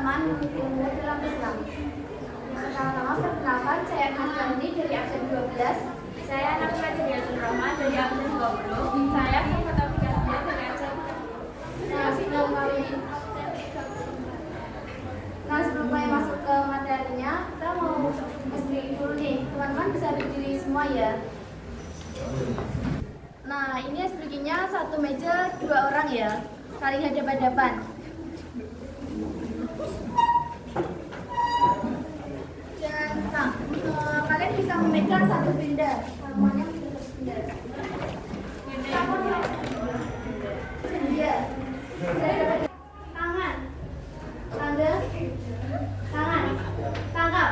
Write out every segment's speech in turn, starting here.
pengalaman menuntut ilmu dalam Islam. Yang pertama-tama perkenalkan, saya Nasrani dari absen 12. Saya Nafisa Jariatul Rahma dari absen 20. Saya fotografinya dari absen. Nah, sebelum mulai masuk ke materinya, kita mau explain dulu nih. Teman-teman bisa berdiri semua ya. Nah, ini explainnya satu meja 2 orang ya, saling hadap-hadapan. Dan kalian bisa memegang satu benda. Semuanya memegang satu benda. Iya. Tangan, tangan, tangan, tangkap.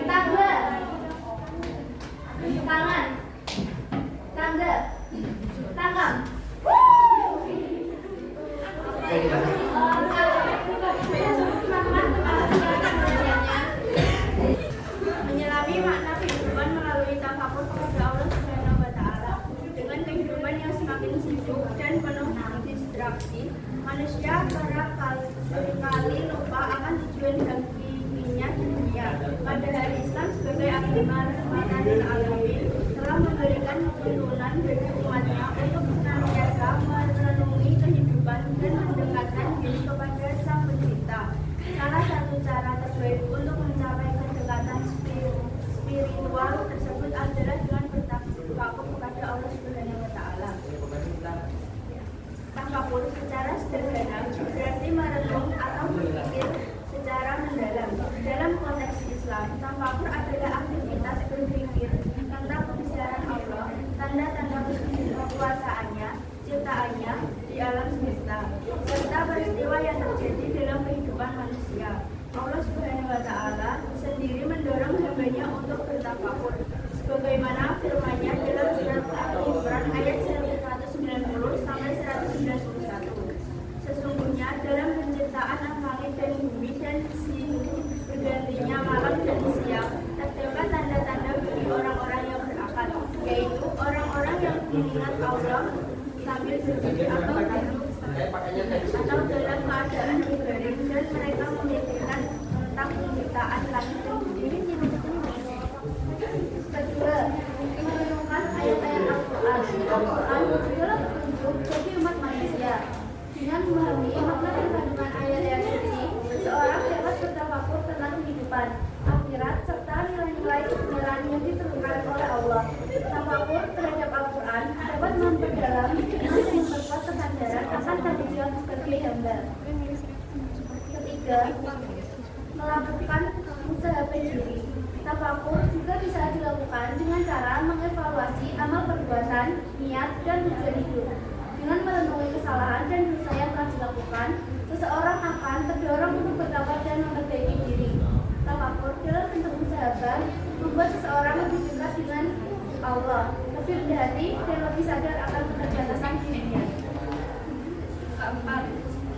Tangga, tangan, tangga, tangkap. Menyelami makna kehidupan melalui tafakur kepada Allah Subhanahu wa Ta'ala. Dengan kehidupan yang semakin sibuk dan penuh distraksi, manusia kerap kali lupa akan tujuan hidupnya di dunia. Padahal Islam sebagai agama rahmatan lil alamin telah memberikan tuntunan bagi umatnya untuk senantiasa merenungi kehidupan dan mendekatkan diri kepada Sang Pencipta. Salah satu cara terbaik untuk mencapai kedekatan spiritual tersebut adalah dengan bertafakur kepada Allah Subhanahu wa Ta'ala. Tafakur secara sederhana berarti merenung atau berpikir secara mendalam. Dalam konteks Islam, tafakur adalah aktivitas berpikir tentang kebesaran Allah, tanda-tanda kekuasaannya, ciptaannya di alam semesta, serta peristiwa yang terjadi dalam kehidupan manusia. Allah Subhanahu wa Ta'ala sendiri mendorong hambanya untuk bertafakur, sebagaimana firman-Nya dalam surat Al-Imran ayat 190 sampai 191. Sesungguhnya dalam penciptaan langit dan bumi dan silih bergantinya malam dan siang terdapat tanda-tanda bagi orang-orang yang berakal, yaitu orang-orang yang mengingat Allah sambil berdiri atau duduk atau dalam keadaan berbaring, dan mereka memikirkan tentang penciptaan langit dan bumi. Kedua, merenungkan ayat-ayat Al-Quran. Al-Quran adalah petunjuk bagi umat manusia. Dengan memahami makna dan kandungan ayat-ayat suci, seseorang dapat bertafakur tentang kehidupan, akhirat, serta nilai-nilai kebenaran yang ditentukan oleh Allah. Tafakur terhadap Al-Quran dapat memperdalam dan memperkuat kesadaran akan tanggung sebagai hamba. Ketiga, melakukan usaha pendiri. Tafakur juga bisa dilakukan dengan cara mengevaluasi amal perbuatan, niat, dan tujuan hidup. Dengan merenungi kesalahan dan dosa yang telah dilakukan, seseorang akan terdorong untuk bertawaf dan memperbaiki diri. Tafakur dalam bentuk musahabah membuat seseorang lebih dekat dengan Allah, lebih rendah hati, dan lebih sadar akan keterbatasan dirinya. Keempat,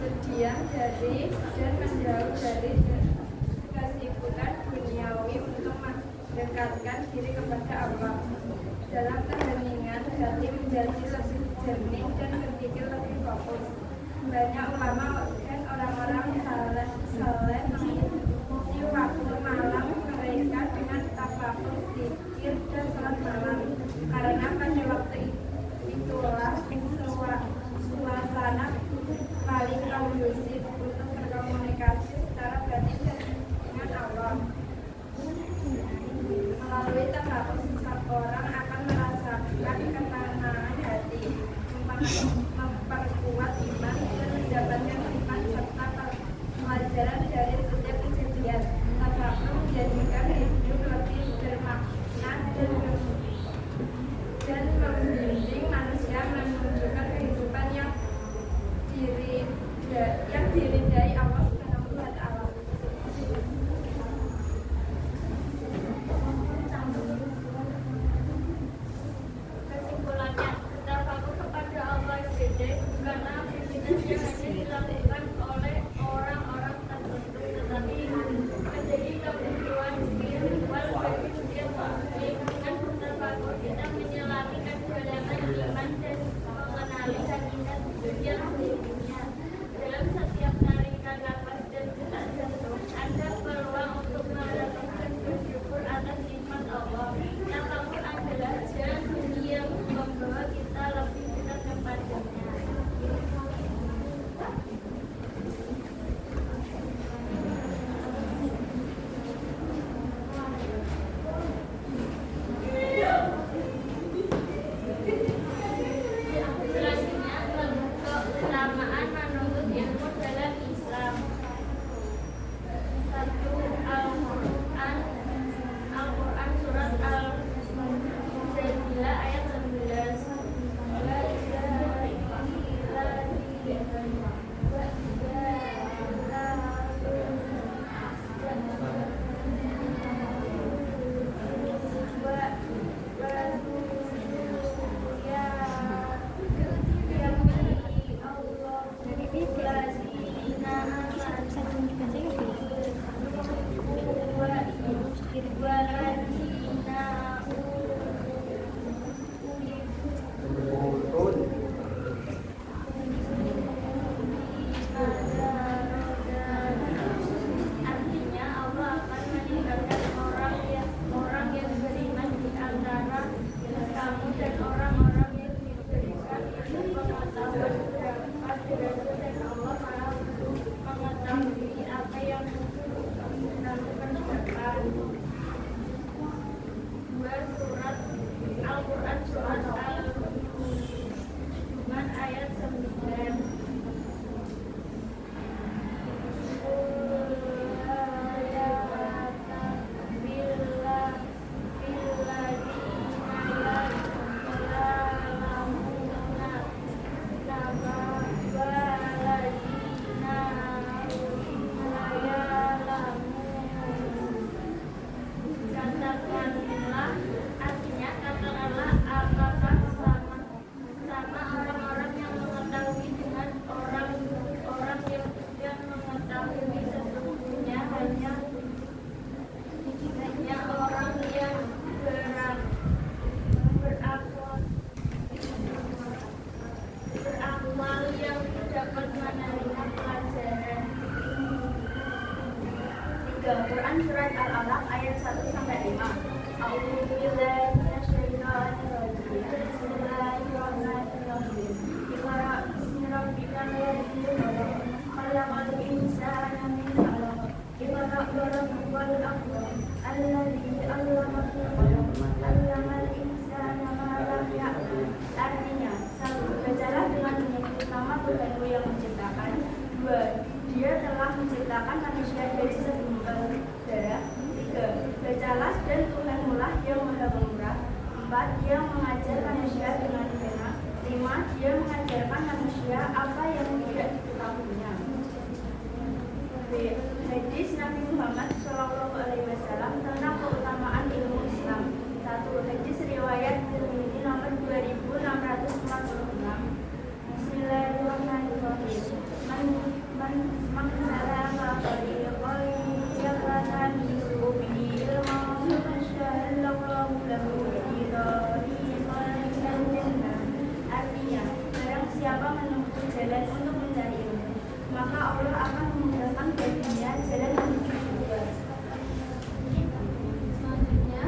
berdiam dari dan menjauh dari kesibukan duniawi untuk mendekatkan diri kepada Allah. Dalam keheningan, hati menjadi lebih jernih dan berpikir lebih fokus. Banyak ulama dan orang-orang saleh mengisi waktu malam mereka dengan tafakur, zikir, dan salat malam. Karena pada waktu itulah suasana paling kondusif untuk berkomunikasi secara batin dengan Allah. Melalui tafakur, seseorang akan merasakan ketenangan hati, memperkuat iman, dan mendapatkan hikmat serta pelajaran dari setiap kejadian. Tafakur menjadikan hidup lebih bermakna dan membimbing manusia menunjukkan kehidupan yang diridai Allah Subhanahu wa Ta'ala. Kesimpulannya, tafakur kepada Allah Dia mengajar manusia dengan benar. 5. Dia mengajarkan manusia apa yang tidak diketahuinya. B. Hadis Nabi Muhammad SAW tentang keutamaan ilmu Islam. 1. Hadis riwayat Tirmidzi nomor 2646. Bismillahirrahmanirrahim. Man salaka tariqan yabtaghi bihi ilman yahsallahu lahu bihi tariqan ilal jannah. Artinya, barang siapa menempuh jalan untuk mencari ilmu, maka Allah akan memudahkan baginya jalan menuju surga. Selanjutnya,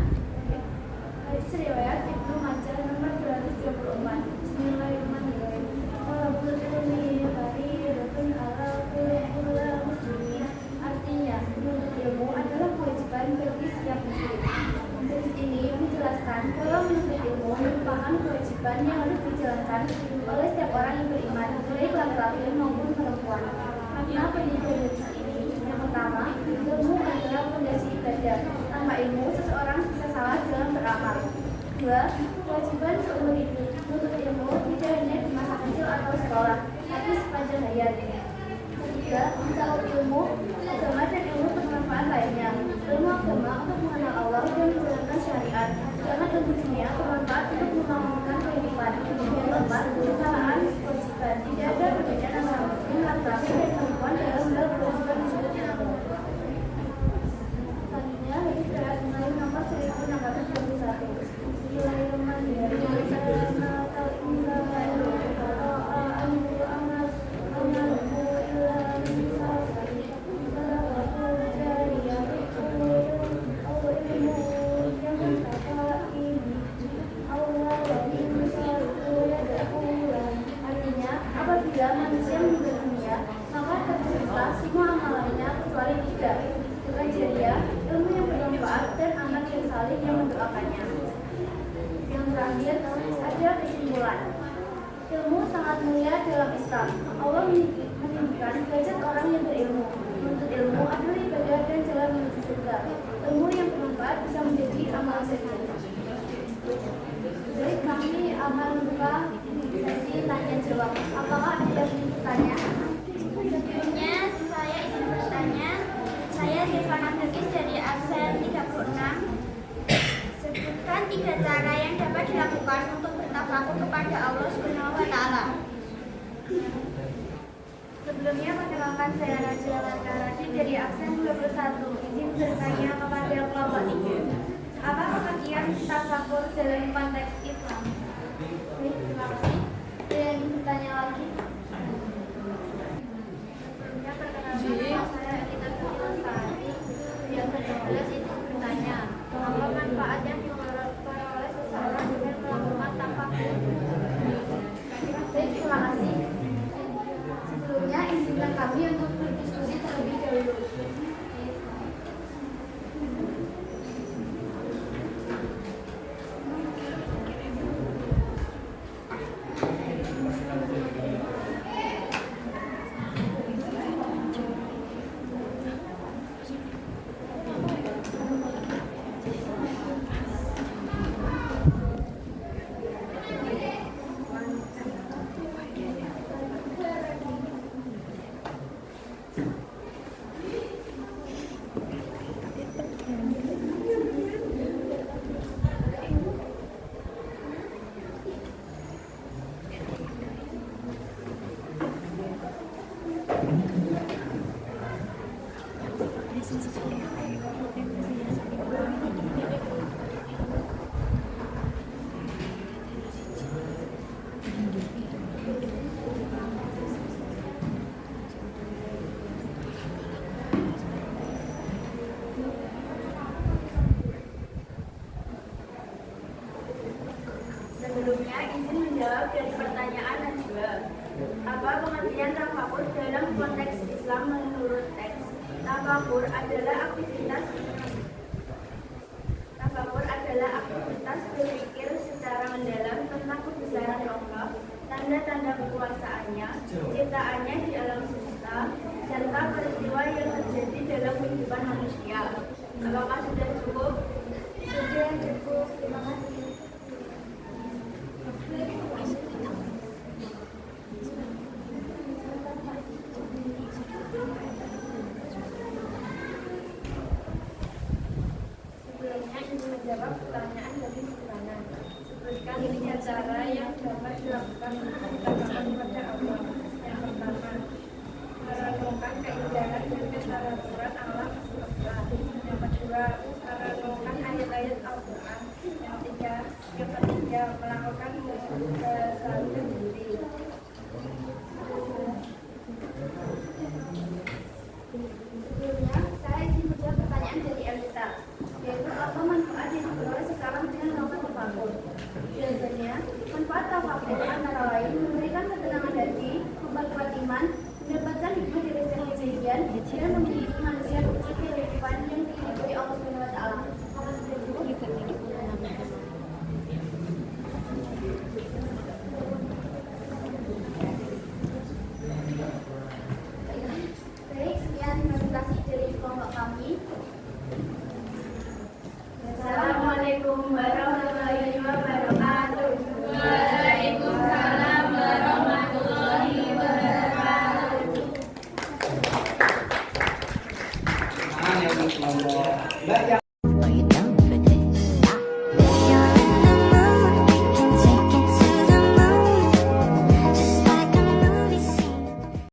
hadis riwayat Ibnu Majah nomor 224. Bismillahirrahmanirrahim. Talabul ilmi fariidatun 'ala kulli muslimin. Artinya, menuntut ilmu adalah kewajiban bagi setiap muslim. Hadis ini menjelaskan bahwa menuntut ilmu merupakan kewajiban yang harus dijalankan oleh setiap orang yang beriman, baik laki-laki maupun perempuan. Makna pendidikan hadis ini, yang pertama, ilmu adalah fondasi ibadah. Tanpa ilmu, seseorang bisa salah dalam beramal. 2. Kewajiban seumur hidup. Menuntut ilmu tidak hanya di masa kecil atau sekolah, tapi sepanjang hayat. 3. Mencari ilmu agama dan ilmu bermanfaat lainnya. Ilmu agama untuk mengenal Allah dan menjalankan syariat. Sedangkan ilmu dunia bermanfaat untuk membangunkan kehidupan. Yang keempat, kesamaan kewajiban. Tidak ada perbedaan antara muslim, laki-laki dan perempuan dalam hal kewajiban menuntut ilmu. Selanjutnya, hadis riwayat Muslim nomor 1621. Artinya, apabila manusia meninggal dunia, maka tercipta semua amalannya kecuali 3. Doa jariah, ilmu yang bermanfaat, dan anak yang saleh yang mendoakannya. Yang terakhir adalah kesimpulan. Ilmu sangat mulia dalam Islam. Allah menunjukkan derajat orang yang berilmu. Menuntut ilmu adalah ibadah dan jalan menuju surga. Ilmu yang bermanfaat bisa menjadi amal saja. Baik, kami akan membuka sesi tanya jawab. Apakah ada yang ingin bertanya? Sebelumnya saya izin bertanya. Saya Zevana Bilkis dari absen 36. Sebutkan 3 cara yang dapat dilakukan untuk bertafakur kepada Allah Subhanahu wa taala. Sebelumnya perkenalkan saya Najla Lantarati dari absen 21. Izin bertanya kepada kelompok 3. Apa pengertian tafakur dalam konteks Islam? Baik, terima kasih. Dan bertanya lagi. Sebelumnya perkenalkan saya Kita Lestari. Yang ke-11 itu bertanya, apa manfaat yang diperoleh oleh seseorang dengan melakukan tafakur? Baik, terima kasih. Sebelumnya izinkan kami untuk berdiskusi terlebih dahulu. Sebelumnya izin menjawab dari pertanyaan Najwa. Apa pengertian tafakur dalam konteks Islam menurut teks? Tafakur adalah aktivitas berpikir secara mendalam tentang kebesaran Allah, tanda-tanda kekuasaannya, ciptaannya di alam semesta, serta peristiwa yang terjadi dalam kehidupan manusia. Apakah sudah cukup? Sudah cukup, terima kasih. Tiga cara yang dapat dilakukan untuk mendekatkan kepada Allah. Yang pertama, merenungkan keindahan dan kesyaratan alam semesta. Yang kedua, merenungkan ayat-ayat Al-Quran. Yang ketiga, melakukan kesalahan diri. Sebelumnya, saya izin menjawab pertanyaan dari Elita, yaitu apa manfaat yang diperoleh sekarang dengan melakukan tafakur. Jawabannya, manfaat tafakur antara lain memberikan ketenangan hati, memperkuat iman, mendapatkan hikmah dari setiap kejadian, dan mendidik manusia untuk kehidupan yang diridhoi Allah Subhanahu wa Ta'ala. Maka sudah cukup. Baik, sekian presentasi dari kelompok kami. Assalamualaikum warahmatullahi wabarakatuh. Waalaikumsalam warahmatullahi wabarakatuh. Kelompok